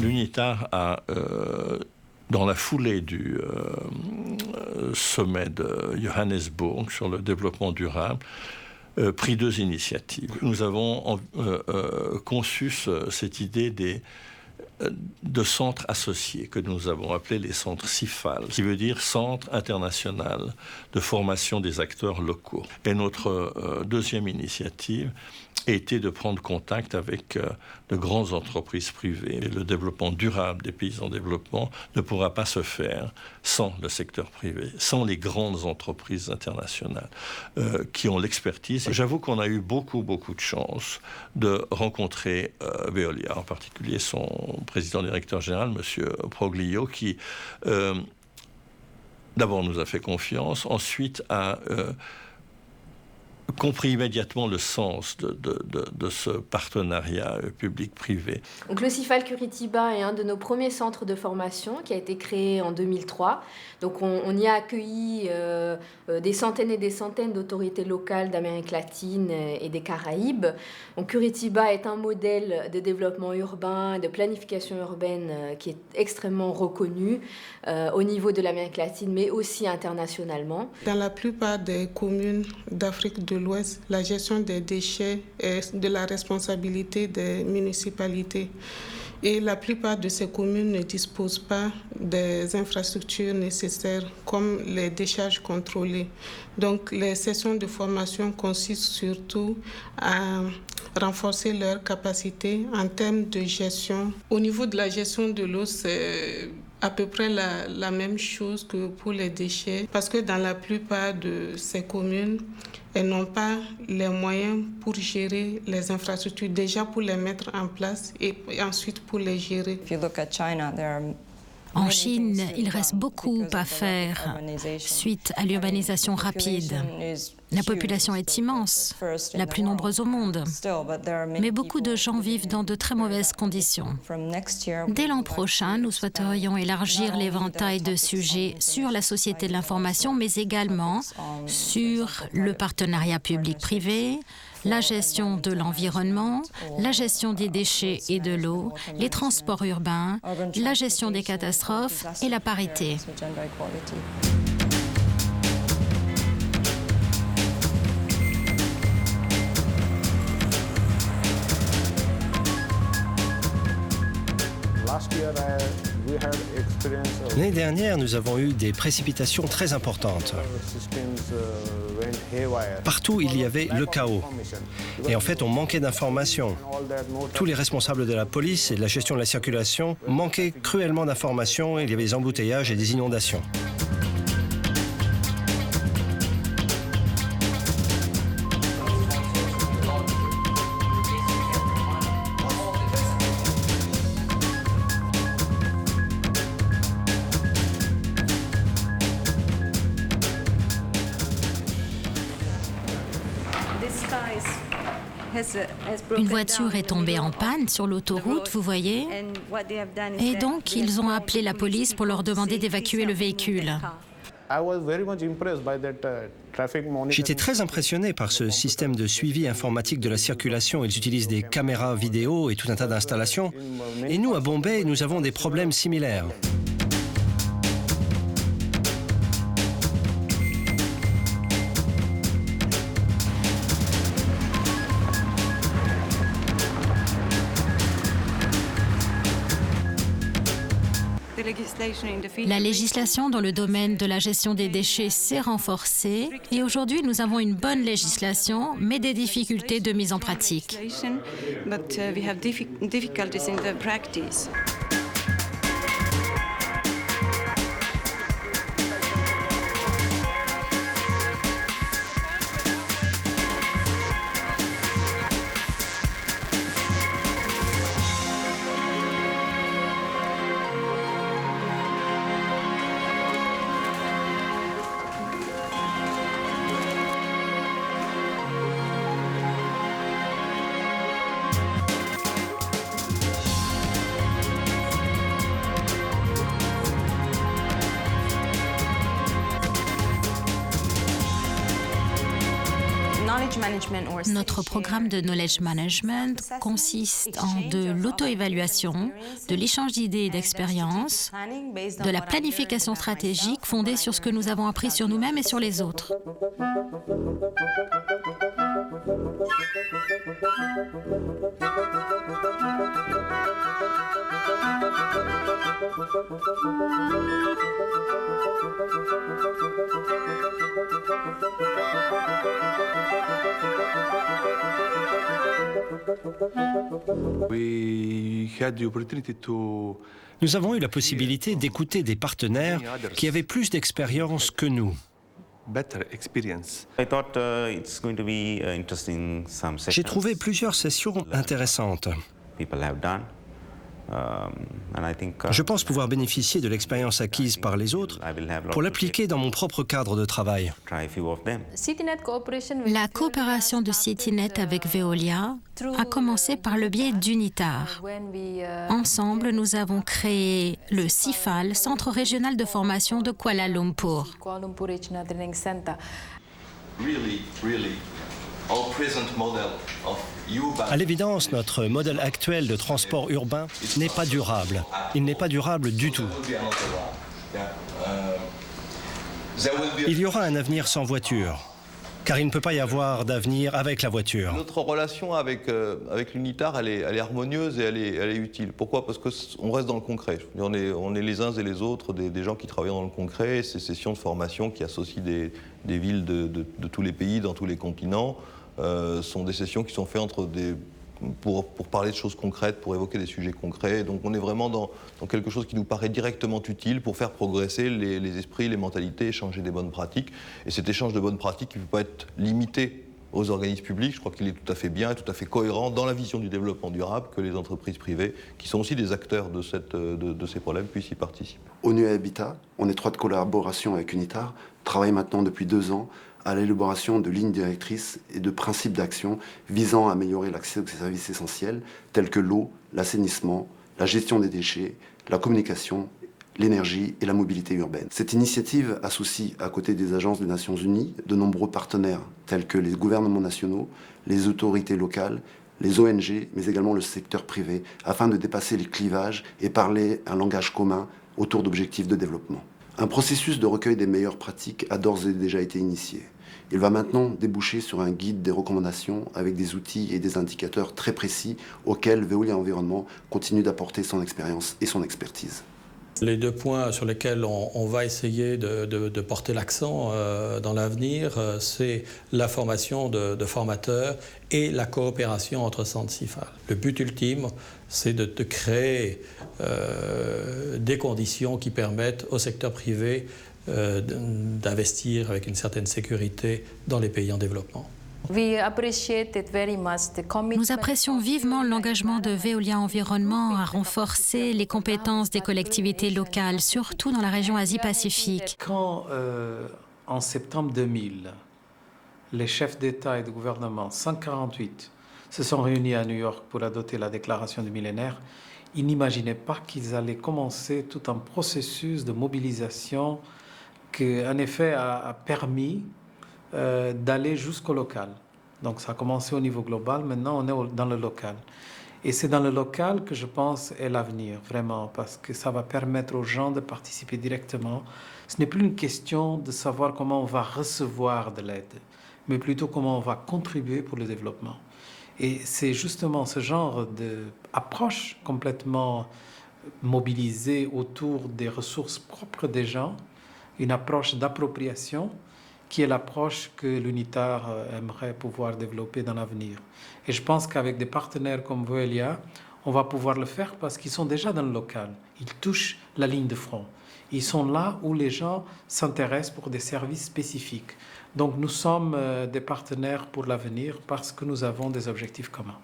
L'UNITAR a, dans la foulée du sommet de Johannesburg sur le développement durable, pris 2 initiatives. Nous avons conçu cette idée de centres associés que nous avons appelés les centres CIFAL, qui veut dire Centre international de formation des acteurs locaux. Et notre deuxième initiative était de prendre contact avec de grandes entreprises privées. Et le développement durable des pays en développement ne pourra pas se faire sans le secteur privé, sans les grandes entreprises internationales qui ont l'expertise. J'avoue qu'on a eu beaucoup de chance de rencontrer Veolia, en particulier son président-directeur général, M. Proglio, qui d'abord nous a fait confiance, ensuite a compris immédiatement le sens de ce partenariat public-privé. Donc le CIFAL Curitiba est un de nos premiers centres de formation qui a été créé en 2003. Donc on y a accueilli des centaines et des centaines d'autorités locales d'Amérique latine et des Caraïbes. Donc Curitiba est un modèle de développement urbain, de planification urbaine qui est extrêmement reconnu au niveau de l'Amérique latine, mais aussi internationalement. Dans la plupart des communes d'Afrique de l'Ouest, la gestion des déchets est de la responsabilité des municipalités. Et la plupart de ces communes ne disposent pas des infrastructures nécessaires comme les décharges contrôlées. Donc les sessions de formation consistent surtout à renforcer leur capacité en termes de gestion. Au niveau de la gestion de l'eau, c'est à peu près la même chose que pour les déchets, parce que dans la plupart de ces communes, elles n'ont pas les moyens pour gérer les infrastructures, déjà pour les mettre en place et ensuite pour les gérer. En Chine, il reste beaucoup à faire suite à l'urbanisation rapide. La population est immense, la plus nombreuse au monde, mais beaucoup de gens vivent dans de très mauvaises conditions. Dès l'an prochain, nous souhaiterions élargir l'éventail de sujets sur la société de l'information, mais également sur le partenariat public-privé, la gestion de l'environnement, la gestion des déchets et de l'eau, les transports urbains, la gestion des catastrophes et la parité. L'année dernière, nous avons eu des précipitations très importantes. Partout, il y avait le chaos. Et en fait, on manquait d'informations. Tous les responsables de la police et de la gestion de la circulation manquaient cruellement d'informations. Il y avait des embouteillages et des inondations. Une voiture est tombée en panne sur l'autoroute, vous voyez, et donc ils ont appelé la police pour leur demander d'évacuer le véhicule. J'étais très impressionné par ce système de suivi informatique de la circulation. Ils utilisent des caméras vidéo et tout un tas d'installations. Et nous, à Bombay, nous avons des problèmes similaires. La législation dans le domaine de la gestion des déchets s'est renforcée et aujourd'hui nous avons une bonne législation mais des difficultés de mise en pratique. Notre programme de knowledge management consiste en de l'auto-évaluation, de l'échange d'idées et d'expériences, de la planification stratégique fondée sur ce que nous avons appris sur nous-mêmes et sur les autres. Nous avons eu la possibilité d'écouter des partenaires qui avaient plus d'expérience que nous. J'ai trouvé plusieurs sessions intéressantes. Je pense pouvoir bénéficier de l'expérience acquise par les autres pour l'appliquer dans mon propre cadre de travail. La coopération de CityNet avec Veolia a commencé par le biais d'Unitar. Ensemble, nous avons créé le CIFAL, Centre régional de formation de Kuala Lumpur. À l'évidence, notre modèle actuel de transport urbain n'est pas durable. Il n'est pas durable du tout. Il y aura un avenir sans voiture, car il ne peut pas y avoir d'avenir avec la voiture. Notre relation avec l'Unitar, elle est harmonieuse et elle est utile. Pourquoi? Parce qu'on reste dans le concret. On est les uns et les autres des gens qui travaillent dans le concret. Ces sessions de formation qui associent des villes de tous les pays, dans tous les continents, sont des sessions qui sont faites pour parler de choses concrètes, pour évoquer des sujets concrets. Donc on est vraiment dans quelque chose qui nous paraît directement utile pour faire progresser les esprits, les mentalités, échanger des bonnes pratiques. Et cet échange de bonnes pratiques, il ne peut pas être limité aux organismes publics. Je crois qu'il est tout à fait bien et tout à fait cohérent dans la vision du développement durable que les entreprises privées, qui sont aussi des acteurs de ces problèmes, puissent y participer. ONU Habitat, en étroite collaboration avec Unitar, travaille maintenant depuis 2 ans à l'élaboration de lignes directrices et de principes d'action visant à améliorer l'accès aux services essentiels tels que l'eau, l'assainissement, la gestion des déchets, la communication, l'énergie et la mobilité urbaine. Cette initiative associe, à côté des agences des Nations Unies, de nombreux partenaires tels que les gouvernements nationaux, les autorités locales, les ONG, mais également le secteur privé, afin de dépasser les clivages et parler un langage commun autour d'objectifs de développement. Un processus de recueil des meilleures pratiques a d'ores et déjà été initié. Il va maintenant déboucher sur un guide des recommandations avec des outils et des indicateurs très précis auxquels Veolia Environnement continue d'apporter son expérience et son expertise. Les 2 points sur lesquels on va essayer de porter l'accent dans l'avenir, c'est la formation de formateurs et la coopération entre centres CIFAL. Le but ultime, c'est de créer des conditions qui permettent au secteur privé d'investir avec une certaine sécurité dans les pays en développement. Nous apprécions vivement l'engagement de Veolia Environnement à renforcer les compétences des collectivités locales, surtout dans la région Asie-Pacifique. Quand, en septembre 2000, les chefs d'État et de gouvernement, 148, se sont réunis à New York pour adopter la déclaration du millénaire, ils n'imaginaient pas qu'ils allaient commencer tout un processus de mobilisation qui, en effet, a permis d'aller jusqu'au local. Donc ça a commencé au niveau global, maintenant on est dans le local. Et c'est dans le local que je pense est l'avenir, vraiment, parce que ça va permettre aux gens de participer directement. Ce n'est plus une question de savoir comment on va recevoir de l'aide, mais plutôt comment on va contribuer pour le développement. Et c'est justement ce genre d'approche complètement mobilisée autour des ressources propres des gens, une approche d'appropriation, qui est l'approche que l'UNITAR aimerait pouvoir développer dans l'avenir. Et je pense qu'avec des partenaires comme Veolia, on va pouvoir le faire parce qu'ils sont déjà dans le local. Ils touchent la ligne de front. Ils sont là où les gens s'intéressent pour des services spécifiques. Donc nous sommes des partenaires pour l'avenir parce que nous avons des objectifs communs.